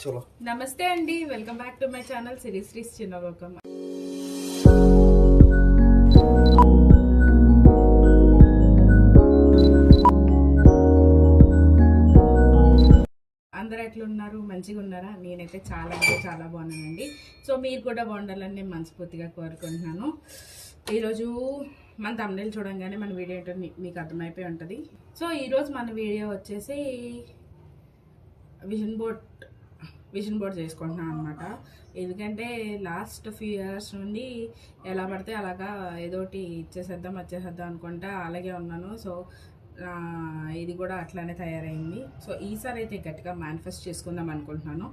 చలో నమస్తే అండి, welcome back to my channel Sri's Chinnalokam. అందరు ఎట్లున్నారు? మంచిగా ఉన్నారా? నేనైతే చాలా అంటే చాలా బాగున్నానండి. సో మీరు కూడా బాగుండాలని నేను మనస్ఫూర్తిగా కోరుకుంటున్నాను. ఈరోజు మన తమ్ముళ్ళు చూడంగానే మన వీడియో ఏంటో మీకు అర్థమైపోయి ఉంటుంది. సో ఈరోజు మన వీడియో వచ్చేసి విజన్ బోర్డ్ చేసుకుంటున్నాను అనమాట. ఎందుకంటే లాస్ట్ ఫ్యూ ఇయర్స్ నుండి ఎలా పడితే అలాగా ఏదోటి వచ్చేసేద్దాం అనుకుంటా అలాగే ఉన్నాను. సో ఇది కూడా అట్లానే తయారైంది. సో ఈసారి అయితే గట్టిగా మేనిఫెస్ట్ చేసుకుందాం అనుకుంటున్నాను.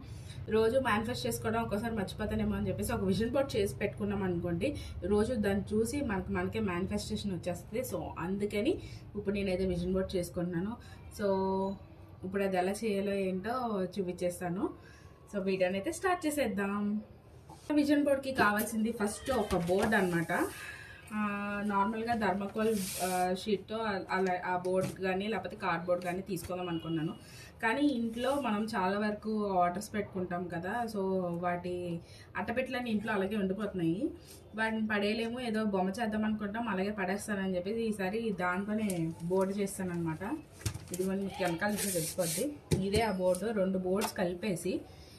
రోజు మేనిఫెస్ట్ చేసుకోవడం ఒకసారి మర్చిపోతానేమో అని చెప్పేసి ఒక విజన్ బోర్డ్ చేసి పెట్టుకున్నాం అనుకోండి, రోజు దాన్ని చూసి మనకే మేనిఫెస్టేషన్ వచ్చేస్తుంది. సో అందుకని ఇప్పుడు నేనైతే విజన్ బోర్డ్ చేసుకుంటున్నాను. సో ఇప్పుడు అది ఎలా చేయాలో ఏంటో చూపించేస్తాను. సో వీడియోని అయితే స్టార్ట్ చేసేద్దాం. విజన్ బోర్డ్కి కావాల్సింది ఫస్ట్ ఒక బోర్డ్ అనమాట. నార్మల్గా థర్మాకోల్ షీట్తో అలా ఆ బోర్డ్ కానీ లేకపోతే కార్డ్బోర్డ్ కానీ తీసుకుందాం అనుకున్నాను. కానీ ఇంట్లో మనం చాలా వరకు ఆర్డర్స్ పెట్టుకుంటాం కదా, సో వాటి అట్టపెట్టలని ఇంట్లో అలాగే ఉండిపోతున్నాయి. వాటిని పడేయలేము, ఏదో బొమ్మ చేద్దాం అనుకుంటాం, అలాగే పడేస్తానని చెప్పేసి ఈసారి దాంట్లోనే బోర్డు చేస్తాను అనమాట. ఇది మీకు వెనకాల నుంచి తెలిసిపోద్ది. ఇదే ఆ బోర్డు, 2 బోర్డ్స్ కలిపేసి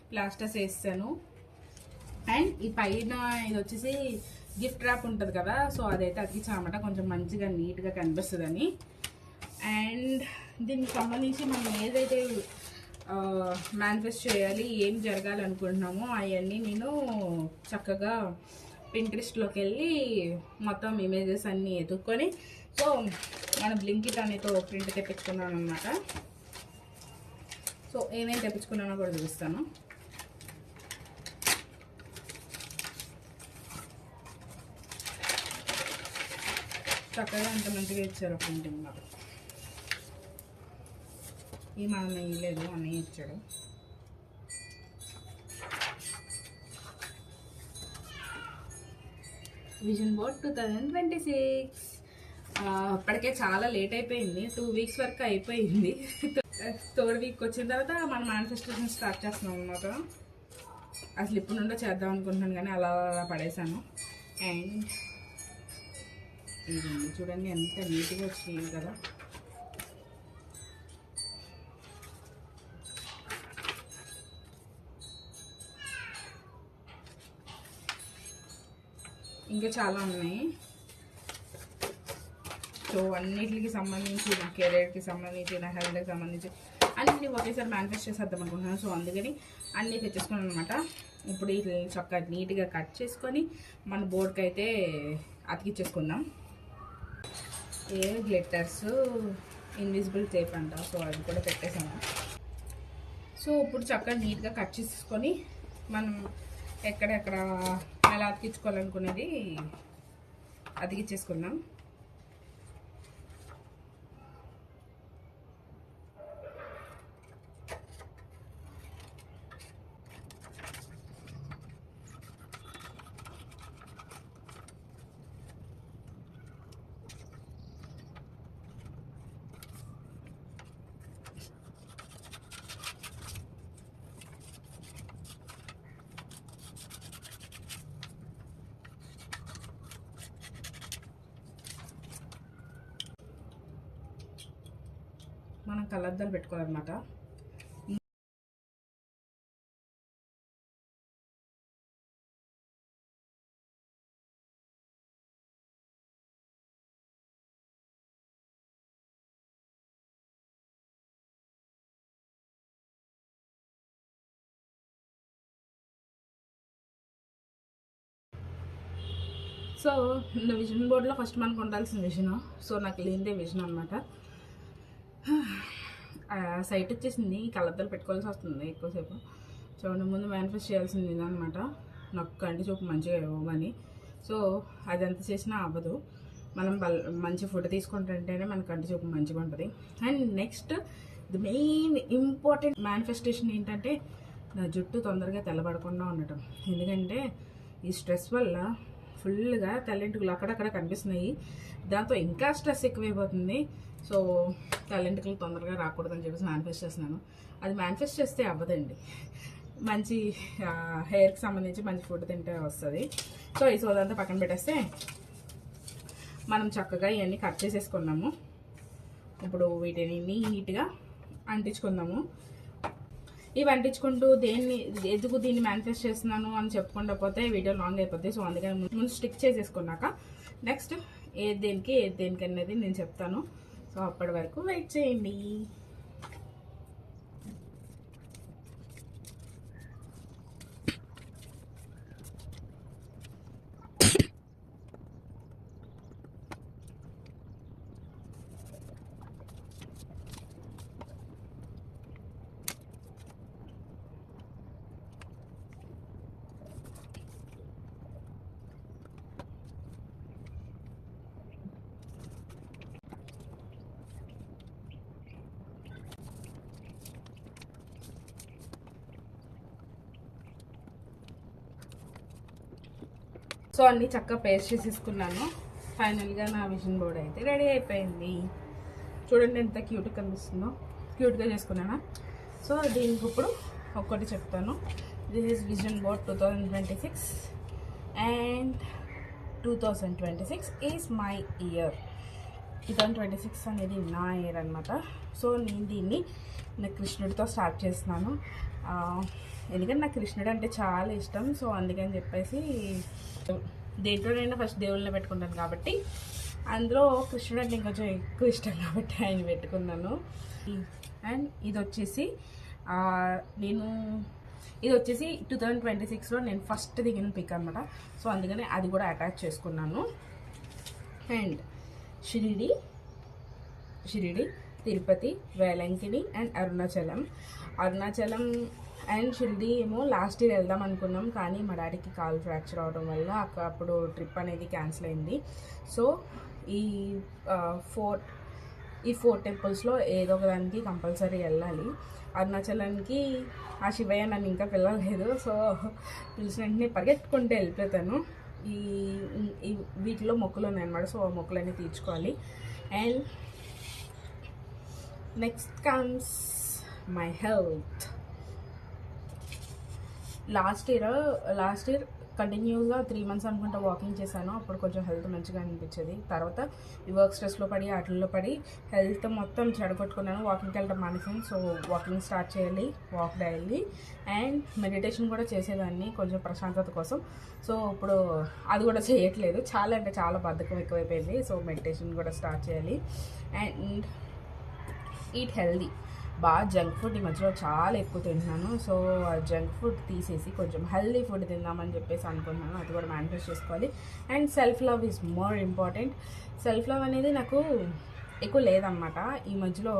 ప్లాస్టర్స్ వేస్తాను. అండ్ ఈ పైన ఇది వచ్చేసి గిఫ్ట్ ర్యాప్ ఉంటుంది కదా, సో అదైతే అతికించామన్నమాట, కొంచెం మంచిగా నీట్గా కనిపిస్తుందని. అండ్ దీనికి సంబంధించి మనం ఏదైతే మేనిఫెస్ట్ చేయాలి, ఏం జరగాలి అనుకుంటున్నామో అవన్నీ నేను చక్కగా పింట్రెస్ట్లోకి వెళ్ళి మొత్తం ఇమేజెస్ అన్నీ ఎత్తుక్కొని, సో మన బ్లింకిట్ అనేతో ప్రింట్ తెప్పించుకున్నాను అనమాట. సో ఏమేమి తెప్పించుకున్నానో కూడా చూపిస్తాను. చక్కగా అంత మంచిగా ఇచ్చారు ప్రింటింగ్. నాకు ఈ మనం ఇవ్వలేదు, అన్నయ్య ఇచ్చాడు. విజన్ బోర్డ్ 2026 అప్పటికే చాలా లేట్ అయిపోయింది. 2 వీక్స్ వరకు అయిపోయింది. 3rd వీక్ వచ్చిన తర్వాత మనం మేనిఫెస్టేషన్ స్టార్ట్ చేస్తున్నాం అన్నమాట. అసలు ఇప్పుడు నుండో చేద్దాం అనుకుంటున్నాను కానీ అలా పడేసాను. అండ్ ఇదండి, చూడండి ఎంత నీట్గా వచ్చింది కదా. ఇంకా చాలా ఉన్నాయి. సో అన్నిటికి సంబంధించి, నా కెరీర్కి సంబంధించి, నా హెల్త్కి సంబంధించి అన్నింటినీ ఒకేసారి మేనిఫెస్ట్ చేసేద్దాం అనుకుంటున్నాను. సో అందుకని అన్నీ తెచ్చేసుకున్నాను అనమాట. ఇప్పుడు ఇది చక్కగా నీట్గా కట్ చేసుకొని మన బోర్డ్కి అయితే అతికిచ్చేసుకుందాం. ఏ గ్లిటర్స్, ఇన్విజిబుల్ టేప్ అంట, సో అది కూడా పెట్టేసాము. సో ఇప్పుడు చక్కగా నీట్గా కట్ చేసుకొని మనం ఎక్కడెక్కడ ఎలా అతికించుకోవాలనుకునేది అతికిచ్చేసుకుందాం. మనం కళ్ళద్దాలు పెట్టుకోవాలన్నమాట. సో విజన్ బోర్డులో ఫస్ట్ మనకు ఉండాల్సిన విజన్. సో నాకు లేనిదే విజన్ అనమాట. సైట్ వచ్చేసింది, కళ్ళద్దాలు పెట్టుకోవాల్సి వస్తుంది ఎక్కువసేపు. సో ముందు మేనిఫెస్ట్ చేయాల్సింది ఇదనమాట, నాకు కంటి చూపు మంచిగా ఇవ్వమని. సో అది ఎంత చేసినా అవ్వదు. మనం మంచి ఫుడ్ తీసుకుంటుంటేనే మన కంటి చూపు మంచిగా ఉంటుంది. And next the main important manifestation ఏంటంటే నా జుట్టు తొందరగా తెల్లబడకుండా ఉండటం. ఎందుకంటే ఈ స్ట్రెస్ వల్ల ఫుల్గా తెల్లెంటుకలు అక్కడక్కడ కనిపిస్తున్నాయి. దాంతో ఇంకా స్ట్రెస్ ఎక్కువైపోతుంది. సో తెల్లెంటుకలు తొందరగా రాకూడదని చెప్పేసి మేనిఫెస్ట్ చేస్తున్నాను. అది మేనిఫెస్ట్ చేస్తే అవ్వదండి. మంచి హెయిర్కి సంబంధించి మంచి ఫుడ్ తింటే వస్తుంది. సో ఈ సోదంతా పక్కన పెట్టేస్తే మనం చక్కగా ఇవన్నీ కట్ చేసేసుకున్నాము. ఇప్పుడు వీటిని నీట్గా అంటించుకుందాము. ఇవి అంటించుకుంటూ ఎందుకు దీన్ని మేనిఫెస్ట్ చేస్తున్నాను అని చెప్పుకుంటూ పోతే వీడియో లాంగ్ అయిపోద్ది. సో అందుకని ముందు స్టిక్ చేసేసుకున్నాక నెక్స్ట్ ఏది దేనికి అనేది నేను చెప్తాను. సో అప్పటి వరకు వెయిట్ చేయండి. సో అన్నీ చక్కగా పేస్ట్ చేసేసుకున్నాను. ఫైనల్గా నా విజన్ బోర్డ్ అయితే రెడీ అయిపోయింది. చూడండి ఎంత క్యూట్గా కనిపిస్తుందో. క్యూట్గా చేసుకున్నానా. సో దీనికి ఇప్పుడు ఒక్కటి చెప్తాను. This is vision board 2026 and 2026 is my year. 2026 అనేది నా ఇయర్ అనమాట. సో నేను దీన్ని నా కృష్ణుడితో స్టార్ట్ చేస్తున్నాను. ఎందుకంటే నాకు కృష్ణుడు అంటే చాలా ఇష్టం. సో అందుకని చెప్పేసి దేంట్లోనైనా ఫస్ట్ దేవుళ్ళని పెట్టుకుంటాను కాబట్టి అందులో కృష్ణుడు అంటే ఇంకొంచెం ఎక్కువ ఇష్టం కాబట్టి ఆయన పెట్టుకున్నాను. అండ్ ఇది వచ్చేసి 2026లో నేను ఫస్ట్ దిగిన పిక్ అనమాట. సో అందుకని అది కూడా అటాచ్ చేసుకున్నాను. And Shirdi, Tirupati, Velankanni and Arunachalam and Shirdi ఏమో లాస్ట్ ఇయర్ వెళ్దాం అనుకున్నాం, కానీ మా డాడీకి కాల్ ఫ్రాక్చర్ అవడం వల్ల అప్పుడు ట్రిప్ అనేది క్యాన్సిల్ అయింది. సో ఈ 4 టెంపుల్స్లో ఏదో ఒక దానికి కంపల్సరీ వెళ్ళాలి. అరుణాచలానికి ఆ శివయ్య నన్ను ఇంకా పిలవలేదు. సో పిలిచిన వెంటనే పరిగెట్టుకుంటే వెళ్ళిపోతాను. ఈ వీటిలో మొక్కులు ఉన్నాయన్నమాట. సో మొక్కులన్నీ తీర్చుకోవాలి. And next comes my health. Last year కంటిన్యూగా 3 months అనుకుంటా వాకింగ్ చేశాను. అప్పుడు కొంచెం హెల్త్ మంచిగా అనిపించేది. తర్వాత ఈ వర్క్ స్ట్రెస్లో పడి వాటిల్లో పడి హెల్త్ మొత్తం చెడగొట్టుకున్నాను. వాకింగ్కి వెళ్ళడం మానేసాను. సో వాకింగ్ స్టార్ట్ చేయాలి, వాక్ డైలీ. అండ్ మెడిటేషన్ కూడా చేసేదాన్ని కొంచెం ప్రశాంతత కోసం. సో ఇప్పుడు అది కూడా చేయట్లేదు. చాలా అంటే చాలా బద్ధకం ఎక్కువైపోయింది. సో మెడిటేషన్ కూడా స్టార్ట్ చేయాలి. And eat healthy. బాగా జంక్ ఫుడ్ ఈ మధ్యలో చాలా ఎక్కువ తింటున్నాను. సో ఆ జంక్ ఫుడ్ తీసేసి కొంచెం హెల్దీ ఫుడ్ తిందామని చెప్పేసి అనుకుంటున్నాను. అది కూడా మేనిఫెస్ట్ చేసుకోవాలి. And self love is more important. Self love అనేది నాకు ఎక్కువ లేదన్నమాట. ఈ మధ్యలో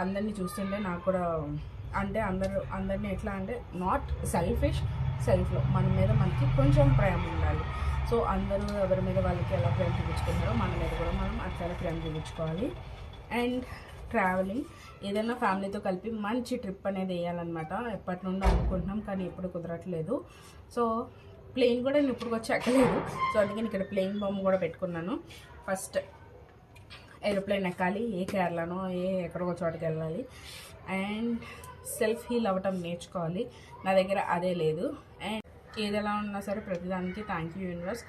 అందరినీ చూస్తుంటే నాకు కూడా అంటే అందరినీ ఎట్లా అంటే నాట్ సెల్ఫిష్, సెల్ఫ్ లవ్. మన మీద మనకి కొంచెం ప్రేమ ఉండాలి. సో అందరూ ఎవరి మీద వాళ్ళకి ఎలా ప్రేమ చూపించుకుంటారో మన మీద కూడా మనం అట్లా ప్రేమ చూపించుకోవాలి. అండ్ ట్రావెలింగ్, ఏదైనా ఫ్యామిలీతో కలిపి మంచి ట్రిప్ అనేది వేయాలన్నమాట. ఎప్పటి నుండి అనుకుంటున్నాం, కానీ ఎప్పుడు కుదరట్లేదు. సో ప్లేన్ కూడా నేను ఇప్పుడు వచ్చి ఎక్కలేదు. సో అందుకని ఇక్కడ ప్లేన్ బొమ్మ కూడా పెట్టుకున్నాను. ఫస్ట్ ఏరోప్లేన్ ఎక్కాలి, ఏ కేరళనో ఎక్కడికో చోటుకి వెళ్ళాలి. అండ్ సెల్ఫ్ హీల్ అవ్వటం నేర్చుకోవాలి. నా దగ్గర అదే లేదు. అండ్ ఏదెలా ఉన్నా సరే ప్రతిదానికి థ్యాంక్ యూ యూనివర్స్.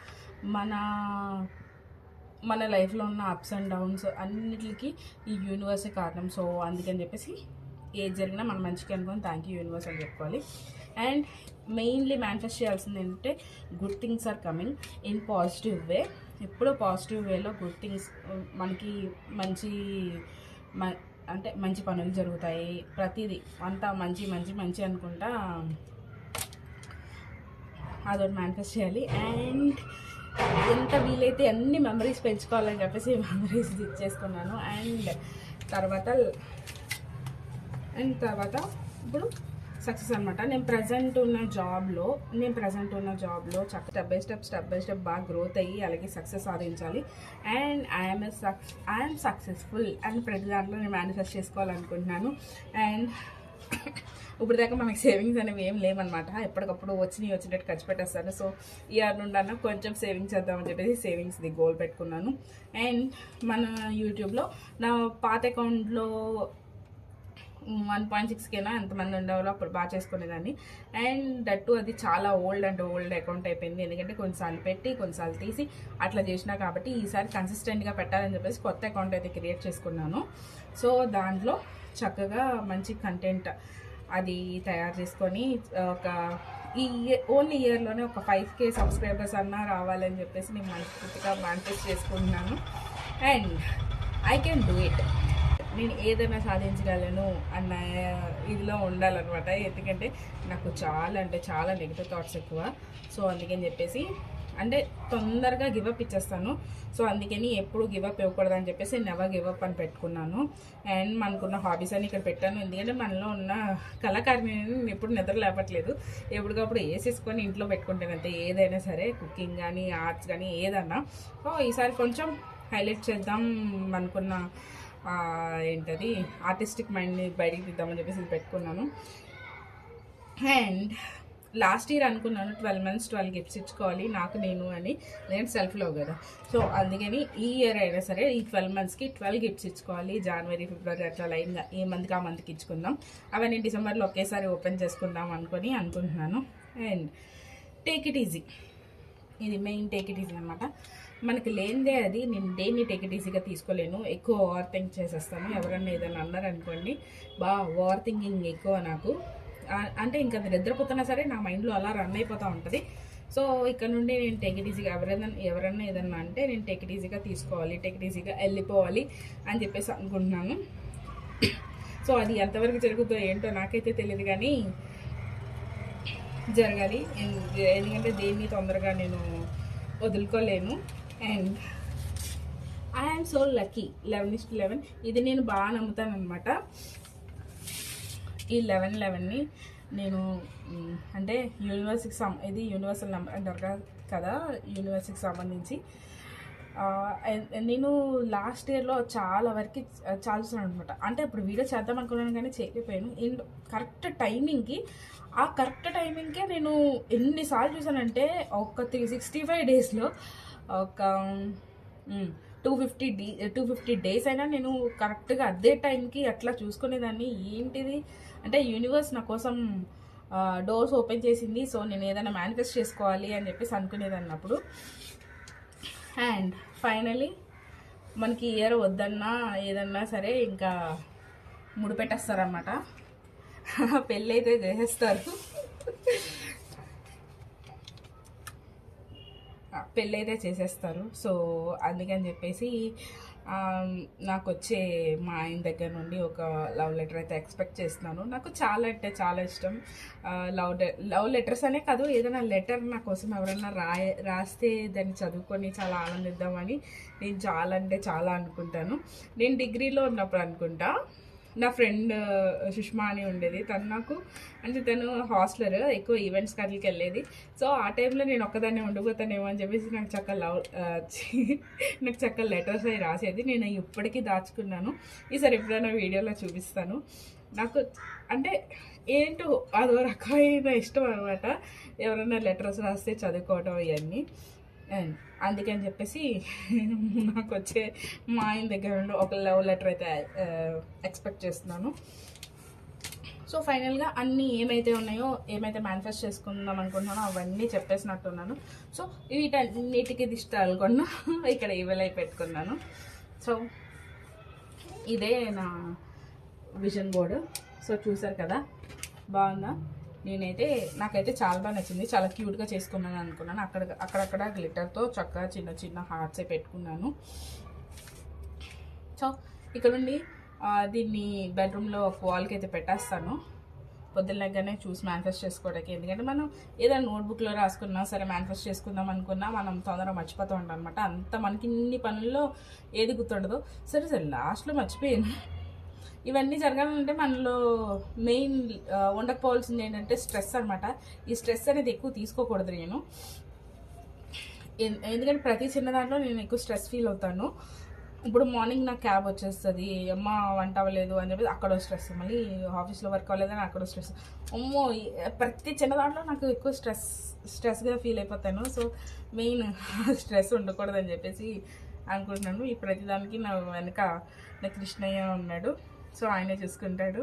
మన లైఫ్లో ఉన్న అప్స్ అండ్ డౌన్స్ అన్నిటికి ఈ యూనివర్సే కారణం. సో అందుకని చెప్పేసి ఏది జరిగినా మనం మంచిగా అనుకుని థ్యాంక్ యూ యూనివర్స్ అని చెప్పుకోవాలి. అండ్ మెయిన్లీ మేనిఫెస్ట్ చేయాల్సింది ఏంటంటే good things are coming in positive way. ఎప్పుడో పాజిటివ్ వేలో గుడ్ థింగ్స్ మనకి అంటే మంచి పనులు జరుగుతాయి. ప్రతిదీ అంతా మంచి అనుకుంటా అదొకటి మేనిఫెస్ట్ చేయాలి. అండ్ ఎంత వీలైతే అన్ని మెమరీస్ పెంచుకోవాలని చెప్పేసి మెమరీస్ ఇచ్చేసుకున్నాను. అండ్ తర్వాత ఇప్పుడు సక్సెస్ అనమాట. నేను ప్రజెంట్ ఉన్న జాబ్లో స్టెప్ బై స్టెప్ బాగా గ్రోత్ అయ్యి అలాగే సక్సెస్ సాధించాలి. అండ్ ఐఎమ్ సక్సెస్ఫుల్ అండ్ ప్రతి దాంట్లో నేను మేనిఫెస్ట్ చేసుకోవాలనుకుంటున్నాను. అండ్ ఇప్పుడు దాకా మనకి సేవింగ్స్ అనేవి ఏం లేవన్నమాట. ఎప్పటికప్పుడు వచ్చినట్టు ఖర్చు పెట్టేస్తాను. సో ఇయర్ నుండి కొంచెం సేవింగ్స్ చేద్దామని చెప్పేసి సేవింగ్స్ది గోల్ పెట్టుకున్నాను. అండ్ మన యూట్యూబ్లో నా పాత అకౌంట్లో 1.6Kనా ఎంతమంది ఉండేవాళ్ళు అప్పుడు బాగా చేసుకునేదాన్ని. అండ్ దట్టు అది చాలా ఓల్డ్ అంటే ఓల్డ్ అకౌంట్ అయిపోయింది, ఎందుకంటే కొన్నిసార్లు పెట్టి కొన్నిసార్లు తీసి అట్లా చేసినా. కాబట్టి ఈసారి కన్సిస్టెంట్గా పెట్టాలని చెప్పేసి కొత్త అకౌంట్ అయితే క్రియేట్ చేసుకున్నాను. సో దాంట్లో చక్కగా మంచి కంటెంట్ అది తయారు చేసుకొని ఒక ఈ ఓన్లీ ఇయర్లోనే ఒక 5K సబ్స్క్రైబర్స్ అన్నా రావాలని చెప్పేసి నేను మనస్ఫూర్తిగా మేనిఫెస్ట్ చేసుకుంటున్నాను. And I can do it, నేను ఏదైనా సాధించగలను అన్న ఇదిలో ఉండాలన్నమాట. ఎందుకంటే నాకు చాలా అంటే చాలా నెగిటివ్ థాట్స్ ఎక్కువ. సో అందుకని చెప్పేసి అంటే తొందరగా గివప్ ఇచ్చేస్తాను. సో అందుకని ఎప్పుడు గివప్ ఇవ్వకూడదు అని చెప్పేసి నెవర్ గివప్ అని పెట్టుకున్నాను. అండ్ మనకున్న హాబీస్ అని ఇక్కడ పెట్టాను, ఎందుకంటే మనలో ఉన్న కళాకారిని ఎప్పుడు నిద్ర లేపట్లేదు, ఎప్పటికప్పుడు వేసేసుకొని ఇంట్లో పెట్టుకుంటానంతే. ఏదైనా సరే, కుకింగ్ కానీ ఆర్ట్స్ కానీ ఏదన్నా. సో ఈసారి కొంచెం హైలైట్ చేద్దాం అనుకున్న ఏంటది ఆర్టిస్టిక్ మైండ్ని బయటికి తీద్దామని చెప్పేసి పెట్టుకున్నాను. అండ్ లాస్ట్ ఇయర్ అనుకున్నాను 12 months 12 గిఫ్ట్స్ ఇచ్చుకోవాలి నాకు నేను అని, నేను సెల్ఫ్లో కదా. సో అందుకని ఈ ఇయర్ అయినా సరే ఈ 12 monthsకి 12 గిఫ్ట్స్ ఇచ్చుకోవాలి. జనవరి ఫిబ్రవరి అట్లా లైన్గా ఏ మంత్కి ఆ మంత్కి ఇచ్చుకుందాం. అవన్నీ డిసెంబర్లో ఒకేసారి ఓపెన్ చేసుకుందాం అనుకుంటున్నాను. అండ్ టేక్ ఇట్ ఈజీ, ఇది మెయిన్ టేక్ ఇట్ ఈజీ అనమాట. మనకి లేనిదే అది, నేను దేన్ని టేక్ ఇట్ ఈజీగా తీసుకోలేను, ఎక్కువ ఓవర్ థింక్ చేసేస్తాను. ఎవరన్నా ఏదైనా అన్నారనుకోండి, ఓవర్ థింకింగ్ ఎక్కువ నాకు. అంటే ఇంకా నిద్రపోతున్నా సరే నా మైండ్లో అలా రన్ అయిపోతూ ఉంటుంది. సో ఇక్కడ నుండి నేను టేక్ ఇట్ ఈజీగా ఎవరన్నా ఏదన్నా అంటే నేను టేక్ ఇట్ ఈజీగా తీసుకోవాలి, టేక్ ఇట్ ఈజీగా వెళ్ళిపోవాలి అని చెప్పేసి అనుకుంటున్నాను. సో అది ఎంతవరకు జరుగుతుందో ఏంటో నాకైతే తెలియదు, కానీ జరగాలి. ఎందుకంటే దేన్ని తొందరగా నేను వదులుకోలేను. అండ్ ఐఎమ్ సో లక్కీ 11:11 ఇది నేను బాగా నమ్ముతాను అనమాట. ఈ 11:11ని నేను అంటే యూనివర్స్కి ఇది యూనివర్సల్ నెంబర్ అంటారు కదా, యూనివర్స్కి సంబంధించి నేను లాస్ట్ ఇయర్లో చాలా వరకు చాలుస్తున్నాను అనమాట. అంటే ఇప్పుడు వీడియో చేద్దాం అనుకున్నాను కానీ చేయలేకపోయాను. కరెక్ట్ టైమింగ్కే నేను ఎన్నిసార్లు చూసానంటే ఒక 365 డేస్లో ఒక 250 డేస్ అయినా నేను కరెక్ట్గా అదే టైంకి అట్లా చూసుకునేదాన్ని. ఏంటిది అంటే యూనివర్స్ నా కోసం డోర్స్ ఓపెన్ చేసింది. సో నేను ఏదైనా మేనిఫెస్ట్ చేసుకోవాలి అని చెప్పేసి అనుకునేదాన్ని అప్పుడు. అండ్ ఫైనలీ మనకి ఇయర్ వద్దన్నా ఏదన్నా సరే ఇంకా ముడిపెట్టేస్తారన్నమాట, పెళ్ళి అయితే చేసేస్తారు. పెళ్ళైతే చేసేస్తారు. సో అందుకని చెప్పేసి నాకు వచ్చే మా ఆయన దగ్గర నుండి ఒక లవ్ లెటర్ అయితే ఎక్స్పెక్ట్ చేస్తున్నాను. నాకు చాలా అంటే చాలా ఇష్టం లవ్ లెటర్స్ అనే కాదు, ఏదైనా లెటర్ నా కోసం ఎవరైనా రాస్తే దాన్ని చదువుకొని చాలా ఆనందిద్దామని నేను చాలా అంటే చాలా అనుకుంటాను. నేను డిగ్రీలో ఉన్నప్పుడు అనుకుంటా నా ఫ్రెండ్ సుష్మా అని ఉండేది, తను హాస్టలర్, ఎక్కువ ఈవెంట్స్ కట్లకి వెళ్ళేది. సో ఆ టైంలో నేను ఒక్కదాన్ని ఉండిపోతానేమో అని చెప్పేసి నాకు చక్కగా లెటర్స్ అవి రాసేది. నేను ఇప్పటికీ దాచుకున్నాను, ఈసారి ఎప్పుడైనా వీడియోలో చూపిస్తాను. నాకు అంటే ఏంటో అదో రకమైన ఇష్టం అనమాట, ఎవరైనా లెటర్స్ రాస్తే చదువుకోవడం ఇవన్నీ. అండ్ అందుకని చెప్పేసి నాకు వచ్చే మా ఆయన దగ్గర నుండి ఒక లవ్ లెటర్ అయితే ఎక్స్పెక్ట్ చేస్తున్నాను. సో ఫైనల్గా అన్నీ ఏమైతే ఉన్నాయో, ఏమైతే మేనిఫెస్ట్ చేసుకుందాం అనుకుంటున్నానో అవన్నీ చెప్పేసినట్టున్నాను. సో వీటన్నిటికీ దిష్టాలు కొన్నా ఇక్కడ ఇవలై పెట్టుకున్నాను. సో ఇదే నా విజన్ బోర్డు. సో చూసారు కదా, బాగుందా? నాకైతే చాలా బాగా నచ్చింది, చాలా క్యూట్గా చేసుకున్నాను అనుకున్నాను. అక్కడక్కడ గ్లిటర్తో చక్కగా చిన్న చిన్న హార్ట్సే పెట్టుకున్నాను. సో ఇక్కడ నుండి దీన్ని బెడ్రూమ్లో ఒక వాల్కి అయితే పెట్టేస్తాను, పొద్దున్నగానే చూసి మేనిఫెస్ట్ చేసుకోవడానికి. ఎందుకంటే మనం ఏదైనా నోట్బుక్లో రాసుకున్నా సరే మేనిఫెస్ట్ చేసుకుందాం అనుకున్నా మనం తొందరగా మర్చిపోతూ ఉంటాం అనమాట. అంత మనకి ఇన్ని పనుల్లో ఏది గుర్తుండదు. సరే లాస్ట్లో మర్చిపోయాను. ఇవన్నీ జరగాలంటే మనలో మెయిన్ ఉండకపోవాల్సింది ఏంటంటే స్ట్రెస్ అనమాట. ఈ స్ట్రెస్ అనేది ఎక్కువ తీసుకోకూడదు నేను, ఎందుకంటే ప్రతి చిన్న దాంట్లో నేను ఎక్కువ స్ట్రెస్ ఫీల్ అవుతాను. ఇప్పుడు మార్నింగ్ నాకు క్యాబ్ వచ్చేస్తుంది, అమ్మ వంట అవ్వలేదు అని చెప్పి అక్కడో స్ట్రెస్, మళ్ళీ ఆఫీస్లో వర్క్ అవ్వలేదని అక్కడో స్ట్రెస్. అమ్మో, ప్రతి చిన్న దాంట్లో నాకు ఎక్కువ స్ట్రెస్గా ఫీల్ అయిపోతాను. సో మెయిన్ స్ట్రెస్ ఉండకూడదని చెప్పేసి అనుకుంటున్నాను. ఈ ప్రతిదానికి నా వెనక నా కృష్ణయ్య ఉన్నాడు, సో ఆయనే చూసుకుంటాడు.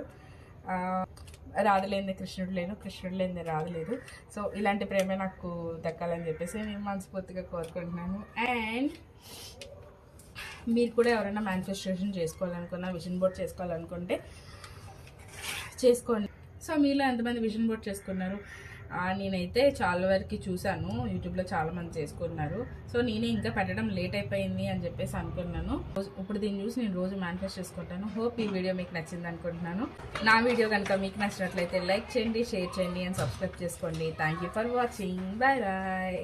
రాధ లేని కృష్ణుడు లేను, కృష్ణుడు లేని రాధ లేదు. సో ఇలాంటి ప్రేమే నాకు దక్కాలని చెప్పేసి నేను మనస్ఫూర్తిగా కోరుకుంటున్నాను. అండ్ మీరు కూడా ఎవరైనా మేనిఫెస్టేషన్ చేసుకోవాలనుకున్నా, విజన్ బోర్డ్ చేసుకోవాలనుకుంటే చేసుకోండి. సో మీలో ఎంతమంది విజన్ బోర్డ్ చేసుకున్నారు? నేనైతే చాలా వరకు చూశాను, యూట్యూబ్లో చాలామంది చేసుకున్నారు. సో నేనే ఇంకా పెట్టడం లేట్ అయిపోయింది అని చెప్పేసి అనుకున్నాను. ఇప్పుడు దీన్ని చూసి నేను రోజు మేనిఫెస్ట్ చేసుకుంటాను. హోప్ ఈ వీడియో మీకు నచ్చింది అనుకుంటున్నాను. నా వీడియో కనుక మీకు నచ్చినట్లయితే లైక్ చేయండి, షేర్ చేయండి అండ్ సబ్స్క్రైబ్ చేసుకోండి. Thank you for watching. Bye bye.